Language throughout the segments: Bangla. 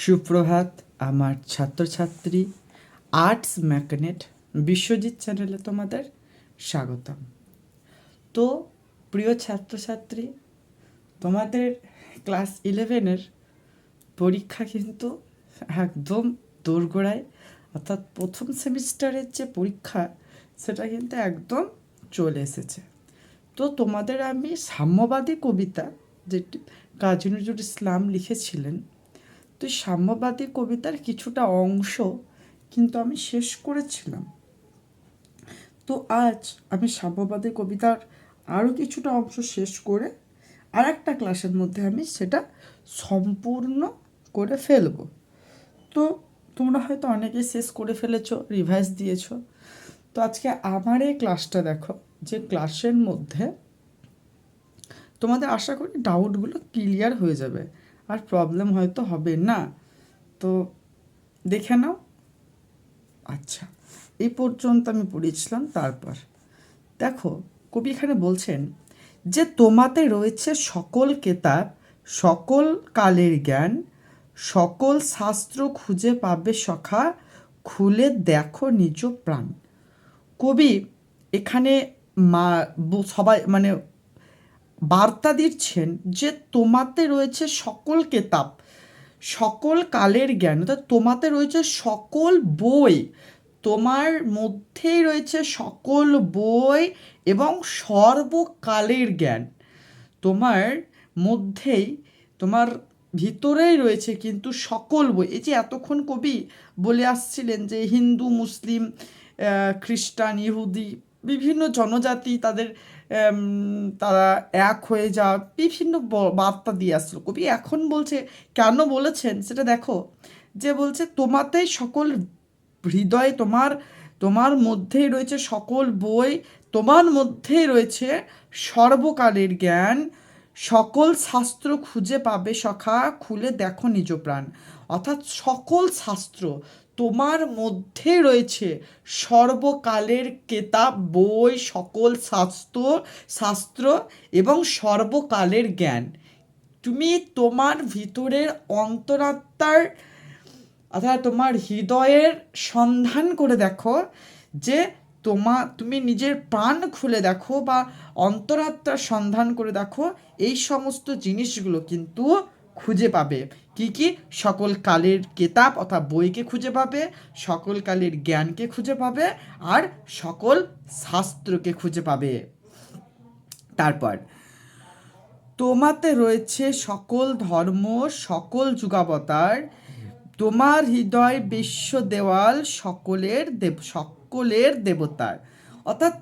সুপ্রভাত আমার ছাত্রছাত্রী আর্টস ম্যাগনেট বিশ্বজিৎ চ্যানেলে তোমাদের স্বাগতম। তো প্রিয় ছাত্রছাত্রী, তোমাদের ক্লাস 11-এর পরীক্ষা কিন্তু একদম দোরগোড়ায়, অর্থাৎ প্রথম সেমিস্টারের যে পরীক্ষা সেটা কিন্তু একদম চলে এসেছে। তো তোমাদের আমি সাম্যবাদী কবিতা, যেটি কাজী নজরুল ইসলাম লিখেছিলেন, তো সাম্যবাদী কবিতার কিছুটা অংশ কিন্তু আমি শেষ করেছিলাম। তো আজ আমি সাম্যবাদী কবিতার আরও কিছুটা অংশ শেষ করে আর একটা ক্লাসের মধ্যে আমি সেটা সম্পূর্ণ করে ফেলব। তো তোমরা হয়তো অনেকেই শেষ করে ফেলেছো, রিভাইজ দিয়েছো। তো আজকে আমার এই ক্লাসটা দেখো, যে ক্লাসের মধ্যে তোমাদের আশা করি ডাউটগুলো ক্লিয়ার হয়ে যাবে, আর প্রবলেম হয়তো হবে না। তো দেখে নাও। আচ্ছা, এই পর্যন্ত আমি পড়েছিলাম। তারপর দেখো, কবি এখানে বলছেন যে তোমাতে রয়েছে সকল কেতাব, সকল কালের জ্ঞান, সকল শাস্ত্র খুঁজে পাবে সখা, খুলে দেখো নিজ প্রাণ। কবি এখানে সবাই মানে বার্তা দিচ্ছেন যে তোমাতে রয়েছে সকল কেতাব, সকল কালের জ্ঞান, অর্থাৎ তোমাতে রয়েছে সকল বই, তোমার মধ্যেই রয়েছে সকল বই এবং সর্বকালের জ্ঞান। তোমার মধ্যেই, তোমার ভিতরেই রয়েছে কিন্তু সকল বই। এই যে এতক্ষণ কবি বলে আসছিলেন যে হিন্দু, মুসলিম, খ্রিস্টান, ইহুদি, বিভিন্ন জনজাতি তাদের তারা এক হয়ে যাওয়া, বিভিন্ন বার্তা দিয়ে আসলো। কবি এখন বলছে, কেন বলেছেন সেটা দেখো, যে বলছে তোমাতেই সকল হৃদয়ে, তোমার মধ্যেই রয়েছে সকল বই, তোমার মধ্যেই রয়েছে সর্বকালের জ্ঞান, সকল শাস্ত্র খুঁজে পাবে সখা, খুলে দেখো নিজ প্রাণ। অর্থাৎ সকল শাস্ত্র তোমার মধ্যে রয়েছে, সর্বকালের কেতাব, বই, সকল শাস্ত্র এবং সর্বকালের জ্ঞান। তুমি তোমার ভিতরের অন্তরাত্মার, অর্থাৎ তোমার হৃদয়ের সন্ধান করে দেখো, যে তুমি নিজের প্রাণ খুলে দেখো বা অন্তরাত্মার সন্ধান করে দেখো, এই সমস্ত জিনিসগুলো কিন্তু খুঁজে পাবে। কি কি? সকল কালের কেতাব অর্থাৎ বইকে খুঁজে পাবে, সকল কালের জ্ঞানকে খুঁজে পাবে, আর সকল শাস্ত্রকে খুঁজে পাবে। তারপর তোমাতে রয়েছে সকল ধর্ম, সকল যুগাবতার, তোমার হৃদয় বিশ্ব দেওয়াল, সকলের দেবতার। অর্থাৎ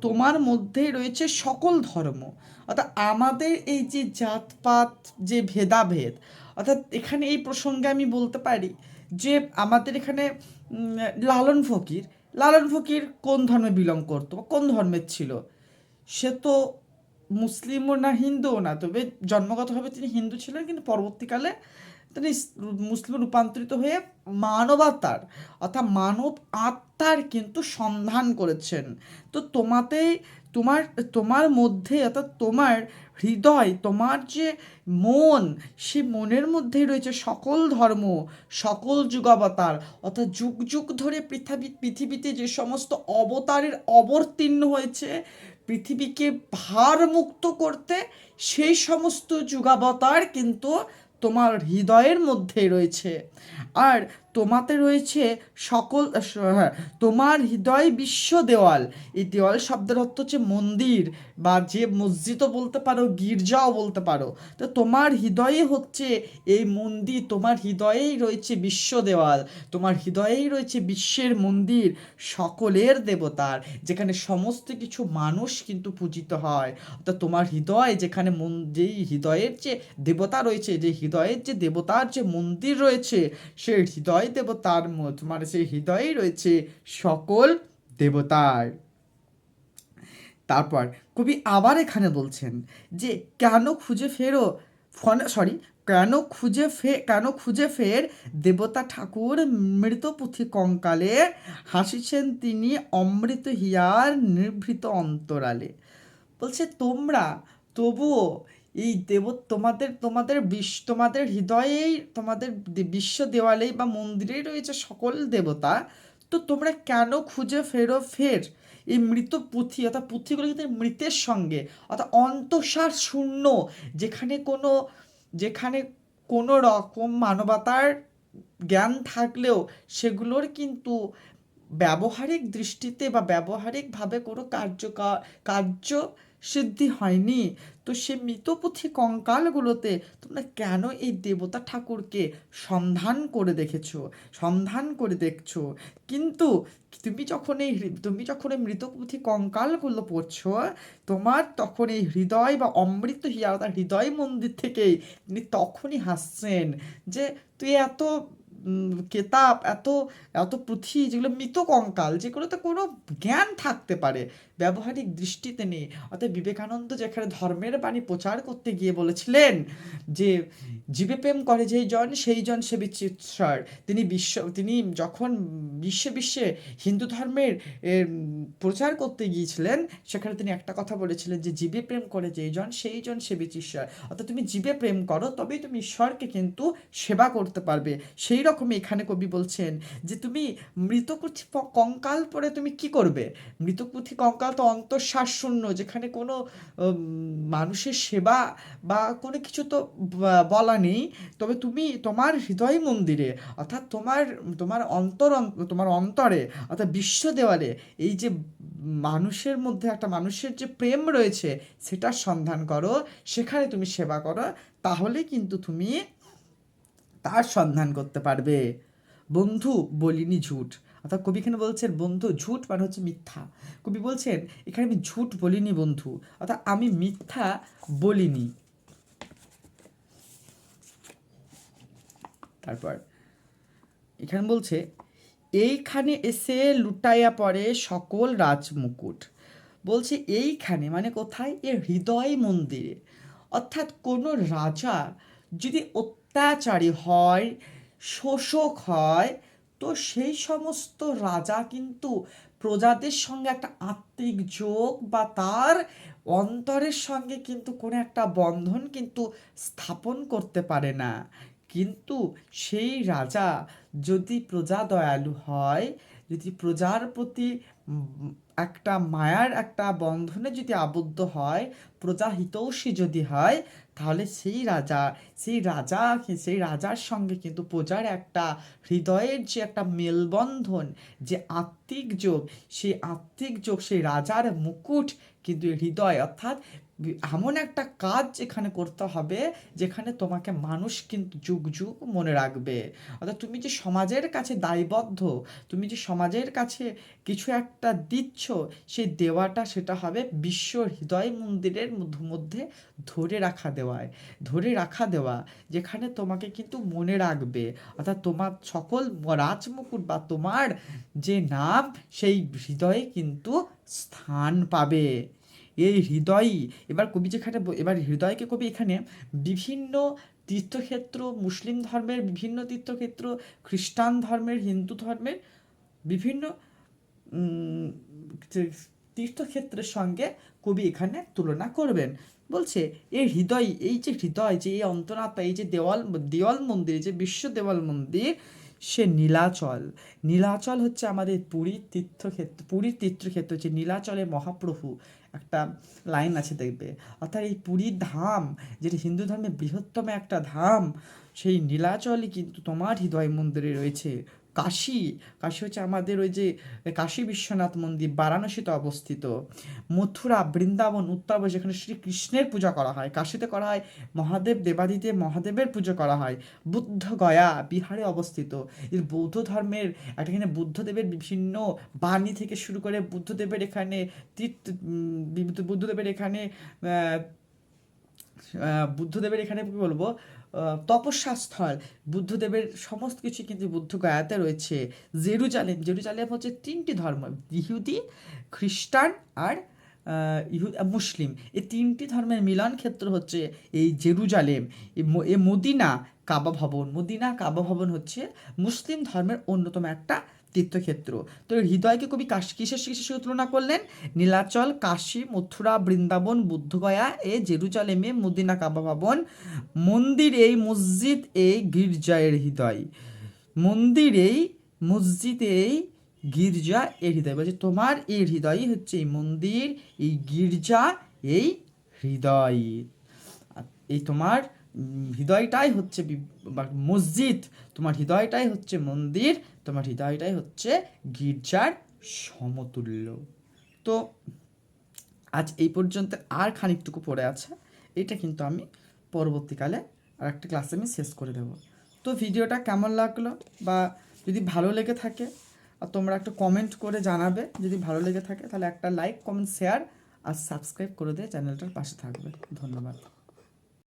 তোমার মধ্যেই রয়েছে সকল ধর্ম। অর্থাৎ আমাদের এই যে জাতপাত, যে ভেদাভেদ, অর্থাৎ এখানে এই প্রসঙ্গে আমি বলতে পারি যে আমাদের এখানে লালন ফকির কোন ধর্মে বিলং করতো, কোন ধর্মের ছিল? সে তো মুসলিমও না, হিন্দুও না, তবে জন্মগতভাবে তিনি হিন্দু ছিলেন, কিন্তু পরবর্তীকালে তিনি মুসলিম রূপান্তরিত হয়ে মানবতার, অর্থাৎ মানব আত্মার কিন্তু সন্ধান করেছেন। তো তোমার মধ্যে, অর্থাৎ তোমার হৃদয়, তোমার যে মন, সে মনের মধ্যেই রয়েছে সকল ধর্ম, সকল যুগাবতার, অর্থাৎ যুগ যুগ ধরে পৃথিবীতে যে সমস্ত অবতারের অবতীর্ণ হয়েছে পৃথিবীকে ভারমুক্ত করতে, সেই সমস্ত যুগাবতার কিন্তু তোমার হৃদয়ের মধ্যেই রয়েছে। আর তোমাতে রয়েছে তোমার হৃদয় বিশ্ব দেওয়াল। এই দেওয়াল শব্দের অর্থ হচ্ছে মন্দির, বা যে মসজিদও বলতে পারো, গির্জাও বলতে পারো। তো তোমার হৃদয়ে হচ্ছে এই মন্দির, তোমার হৃদয়েই রয়েছে বিশ্ব দেওয়াল, তোমার হৃদয়েই রয়েছে বিশ্বের মন্দির, সকলের দেবতার, যেখানে সমস্ত কিছু মানুষ কিন্তু পূজিত হয়। অর্থাৎ তোমার হৃদয় যেখানে যেই হৃদয়ের যে দেবতা রয়েছে, যে হৃদয়ের যে দেবতার যে মন্দির রয়েছে, সেই হৃদয় দেবতার মানে সেই হৃদয়েই রয়েছে সকল দেবতার। তারপর কবি আবার এখানে বলছেন যে কেন খুঁজে ফের দেবতা ঠাকুর মৃত পুঁথি কঙ্কালে, হাসিছেন তিনি অমৃত হিয়ার নিভৃত অন্তরালে। বলছে তোমরা তবুও এই তোমাদের হৃদয়েই, তোমাদের বিশ্ব দেওয়ালেই বা মন্দিরেই রয়েছে সকল দেবতা। তো তোমরা কেন খুঁজে ফের এই মৃত পুঁথি, অর্থাৎ পুঁথিগুলো কিন্তু মৃতের সঙ্গে, অর্থাৎ অন্তঃসার শূন্য, যেখানে কোনো রকম মানবতার জ্ঞান থাকলেও সেগুলোর কিন্তু ব্যবহারিক দৃষ্টিতে বা ব্যবহারিকভাবে কোনো কার্য সিদ্ধি হয়নি। তো সে মৃতপুঁথি কঙ্কালগুলোতে তোমরা কেন এই দেবতা ঠাকুরকে সন্ধান করে দেখছো? কিন্তু তুমি যখন এই মৃতপুঁথি কঙ্কালগুলো পড়ছো, তোমার তখন এই হৃদয় বা অমৃত হিয়া অর্থাৎ হৃদয় মন্দির থেকেই তিনি তখনই হাসছেন যে তুই এত কেতাব, এত এত পুঁথি যেগুলো মৃত কঙ্কাল, যেগুলোতে কোনো জ্ঞান থাকতে পারে, ব্যবহারিক দৃষ্টিতে নেই। অর্থাৎ বিবেকানন্দ যেখানে ধর্মের বাণী প্রচার করতে গিয়ে বলেছিলেন যে জীবে প্রেম করে যেই জন সেই জন সে বিচিত্রার, তিনি যখন বিশ্বে হিন্দু ধর্মের প্রচার করতে গিয়েছিলেন, সেখানে তিনি একটা কথা বলেছিলেন যে জীবে প্রেম করে যেই জন সেই জন সে বিচিত্রার। অর্থাৎ তুমি জীবে প্রেম করো, তবেই তুমি ঈশ্বরকে কিন্তু সেবা করতে পারবে। সেই রকমই এখানে কবি বলছেন যে তুমি মৃতপুঁথি কঙ্কাল পরে তুমি কি করবে? মৃতপুঁথি কঙ্কাল তো অন্তঃসার শূন্য, যেখানে কোনো মানুষের সেবা বা কোনো কিছু তো বলা নেই। তবে তুমি তোমার হৃদয় মন্দিরে, অর্থাৎ তোমার অন্তরে, অর্থাৎ বিশ্ব দেওয়ালে এই যে মানুষের মধ্যে একটা মানুষের যে প্রেম রয়েছে সেটার সন্ধান করো, সেখানে তুমি সেবা করো, তাহলে কিন্তু তুমি তার সন্ধান করতে পারবে। বন্ধু বলিনি ঝুট, অর্থাৎ কবি এখানে বলছেন বন্ধু, ঝুট মানে হচ্ছে মিথ্যা। কবি বলছেন এখানে আমি ঝুট বলিনি বন্ধু, অর্থাৎ আমি মিথ্যা বলিনি। তারপর এখানে বলছে এইখানে এসে লুটাইয়া পড়ে সকল রাজমুকুট। বলছে এইখানে মানে কোথায়? এর হৃদয় মন্দিরে। অর্থাৎ কোনো রাজা যদি অত্যাচারী হয়, শোষক হয়, তো সেই সমস্ত রাজা কিন্তু প্রজাদের সঙ্গে একটা আত্মিক যোগ বা তার অন্তরের সঙ্গে কিন্তু কোনো একটা বন্ধন কিন্তু স্থাপন করতে পারে না। কিন্তু সেই রাজা যদি প্রজা দয়ালু হয়, যদি প্রজার প্রতি একটা মায়ার একটা বন্ধনে যদি আবদ্ধ হয়, প্রজা হিতৈষী যদি হয়, তাহলে সেই রাজার সঙ্গে কিন্তু প্রজার একটা হৃদয়ের যে একটা মেলবন্ধন, যে আত্মিক যোগ, সেই রাজার মুকুট কিন্তু হৃদয়। অর্থাৎ এমন একটা কাজ এখানে করতে হবে যেখানে তোমাকে মানুষ কিন্তু যুগ যুগ মনে রাখবে। অর্থাৎ তুমি যে সমাজের কাছে দায়বদ্ধ, তুমি যে সমাজের কাছে কিছু একটা দিচ্ছ, সেই দেওয়াটা সেটা হবে বিশ্ব হৃদয় মন্দিরের মধ্যে ধরে রাখা দেওয়া, যেখানে তোমাকে কিন্তু মনে রাখবে। অর্থাৎ তোমার সকল রাজমুকুট বা তোমার যে নাম সেই হৃদয়ে কিন্তু স্থান পাবে। এই হৃদয়ই এবার হৃদয়কে কবি এখানে বিভিন্ন তীর্থক্ষেত্র, মুসলিম ধর্মের বিভিন্ন তীর্থক্ষেত্র, খ্রিস্টান ধর্মের, হিন্দু ধর্মের বিভিন্ন তীর্থক্ষেত্রের সঙ্গে কবি এখানে তুলনা করবেন। বলছে এই অন্তরাত্মা, এই যে দেওয়াল মন্দির, যে বিশ্ব দেওয়াল মন্দির, সে নীলাচল হচ্ছে আমাদের পুরীর তীর্থক্ষেত্র হচ্ছে নীলাচলে মহাপ্রভু একটা লাইন আছে দেখবে। অর্থাৎ এই পুরীর ধাম, যেটা হিন্দু ধর্মের বৃহত্তম একটা ধাম, সেই নীলাচলই কিন্তু তোমার হৃদয় মন্দিরে রয়েছে। কাশী হচ্ছে আমাদের ওই যে কাশী বিশ্বনাথ মন্দির, বারাণসীতে অবস্থিত। মথুরা, বৃন্দাবন, উত্তরপ্রদেশ, যেখানে শ্রীকৃষ্ণের পূজা করা হয়। কাশীতে করা হয় দেবাদিদেব মহাদেবের পুজো করা হয়। বুদ্ধ গয়া বিহারে অবস্থিত। এর বৌদ্ধ ধর্মের এখানে বুদ্ধদেবের বিভিন্ন বাণী থেকে শুরু করে বুদ্ধদেবের এখানে কি বলবো, তপস্যা স্থল, বুদ্ধদেবের সমস্ত কিছু কিন্তু বুদ্ধ গয়াতে রয়েছে। জেরুজালেম হচ্ছে 3টি ধর্ম, ইহুদি, খ্রিস্টান আর মুসলিম, এই 3টি ধর্মের মিলন ক্ষেত্র হচ্ছে এই জেরুজালেম। মদিনা কাবা ভবন হচ্ছে মুসলিম ধর্মের অন্যতম একটা তীর্থক্ষেত্র। তো হৃদয়কে কবি কিসের সঙ্গে তুলনা করলেন? নীলাচল, কাশী, মথুরা, বৃন্দাবন, বুদ্ধগয়া, জেরুজালেমে, মদিনা, কাবা ভবন, মন্দির এই মসজিদ এই গির্জা এর হৃদয়, মন্দির এই মসজিদ এই গির্জা এর হৃদয়। বলছে তোমার এই হৃদয়ই হচ্ছে এই মন্দির, এই গির্জা, এই হৃদয়। এই তোমার হৃদয়টাই হচ্ছে মসজিদ, তোমার হৃদয়টাই হচ্ছে মন্দির, তোমার হৃদয়টাই হচ্ছে গির্জার সমতুল্য। তো আজ এই পর্যন্ত, আর খানিকটুকু পড়ে আছে, এটা কিন্তু আমি পরবর্তীকালে আর একটা ক্লাসে আমি শেষ করে দেব। তো ভিডিওটা কেমন লাগলো, বা যদি ভালো লেগে থাকে আর তোমরা একটা কমেন্ট করে জানাবে। যদি ভালো লেগে থাকে তাহলে একটা লাইক, কমেন্ট, শেয়ার আর সাবস্ক্রাইব করে দিয়ে চ্যানেলটার পাশে থাকবে। ধন্যবাদ।